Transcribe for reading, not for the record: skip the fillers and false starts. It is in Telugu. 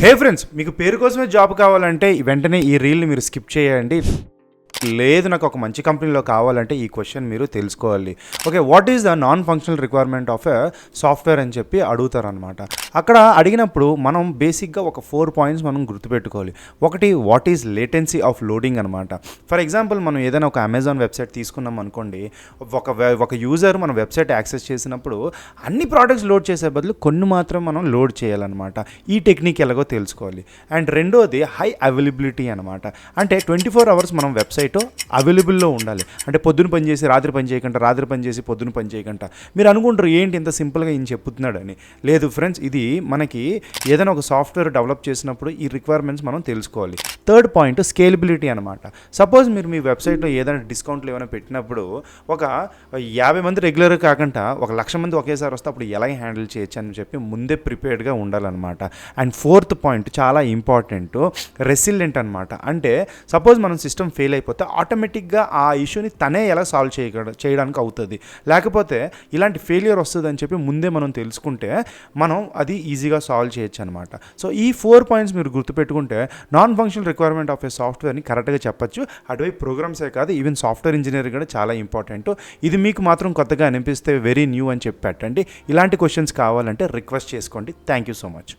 హే ఫ్రెండ్స్, మీకు పేరు కోసమే జాబ్ కావాలంటే వెంటనే ఈ రీల్ని మీరు స్కిప్ చేయండి. లేదు, నాకు ఒక మంచి కంపెనీలో కావాలంటే ఈ క్వశ్చన్ మీరు తెలుసుకోవాలి. Okay, what is the non functional requirement of a software అని చెప్పి అడుగుతారనమాట. అక్కడ అడిగినప్పుడు మనం బేసిక్గా ఒక 4 పాయింట్స్ మనం గుర్తుపెట్టుకోవాలి. ఒకటి, what is latency of loading అనమాట. ఫర్ ఎగ్జాంపుల్, మనం ఏదైనా ఒక అమెజాన్ వెబ్సైట్ తీసుకున్నాం అనుకోండి. ఒక యూజర్ మన వెబ్సైట్ యాక్సెస్ చేసినప్పుడు అన్ని ప్రోడక్ట్స్ లోడ్ చేసే బదులు కొన్ని మాత్రం మనం లోడ్ చేయాలన్నమాట. ఈ టెక్నిక్ ఎలాగో తెలుసుకోవాలి. అండ్ రెండోది హై అవైలబిలిటీ అనమాట. అంటే 24 అవర్స్ మనం వెబ్సైట్ అవైలబుల్లో ఉండాలి. అంటే పొద్దున పని చేసి రాత్రి పని చేయకుండా, రాత్రి పని చేసి పొద్దున పని చేయకుండా. మీరు అనుకుంటారు ఏంటి ఇంత సింపుల్గా ఈయన చెప్తున్నాడని. లేదు ఫ్రెండ్స్, ఇది మనకి ఏదైనా ఒక సాఫ్ట్వేర్ డెవలప్ చేసినప్పుడు ఈ రిక్వైర్మెంట్స్ మనం తెలుసుకోవాలి. థర్డ్ పాయింట్ స్కేలబిలిటీ అనమాట. సపోజ్ మీరు మీ వెబ్సైట్లో ఏదైనా డిస్కౌంట్లు ఏమైనా పెట్టినప్పుడు ఒక 50 మంది రెగ్యులర్ కాకుండా 1,00,000 మంది ఒకేసారి వస్తే అప్పుడు ఎలా హ్యాండిల్ చేయొచ్చు అని చెప్పి ముందే ప్రిపేర్డ్గా ఉండాలన్నమాట. అండ్ ఫోర్త్ పాయింట్ చాలా ఇంపార్టెంట్, రెసిలియంట్ అనమాట. అంటే సపోజ్ మనం సిస్టమ్ ఫెయిల్ అయిపోతే ఆటోమేటిక్గా ఆ ఇష్యూని తనే ఎలా సాల్వ్ చేయడానికి అవుతుంది. లేకపోతే ఇలాంటి ఫెయిలియర్ వస్తుంది అని చెప్పి ముందే మనం తెలుసుకుంటే మనం అది ఈజీగా సాల్వ్ చేయొచ్చు అనమాట. సో ఈ 4 పాయింట్స్ మీరు గుర్తుపెట్టుకుంటే నాన్ ఫంక్షనల్ రిక్వైర్మెంట్ ఆఫ్ ఏ సాఫ్ట్వేర్ని కరెక్ట్గా చెప్పచ్చు. అటువైపు ప్రోగ్రామ్సే కాదు, ఈవెన్ సాఫ్ట్వేర్ ఇంజనీరింగ్ కూడా చాలా ఇంపార్టెంట్. ఇది మీకు మాత్రం కొత్తగా అనిపిస్తే వెరీ న్యూ అని చెప్పి పెట్టండి. ఇలాంటి క్వశ్చన్స్ కావాలంటే రిక్వెస్ట్ చేసుకోండి. Thank you so much.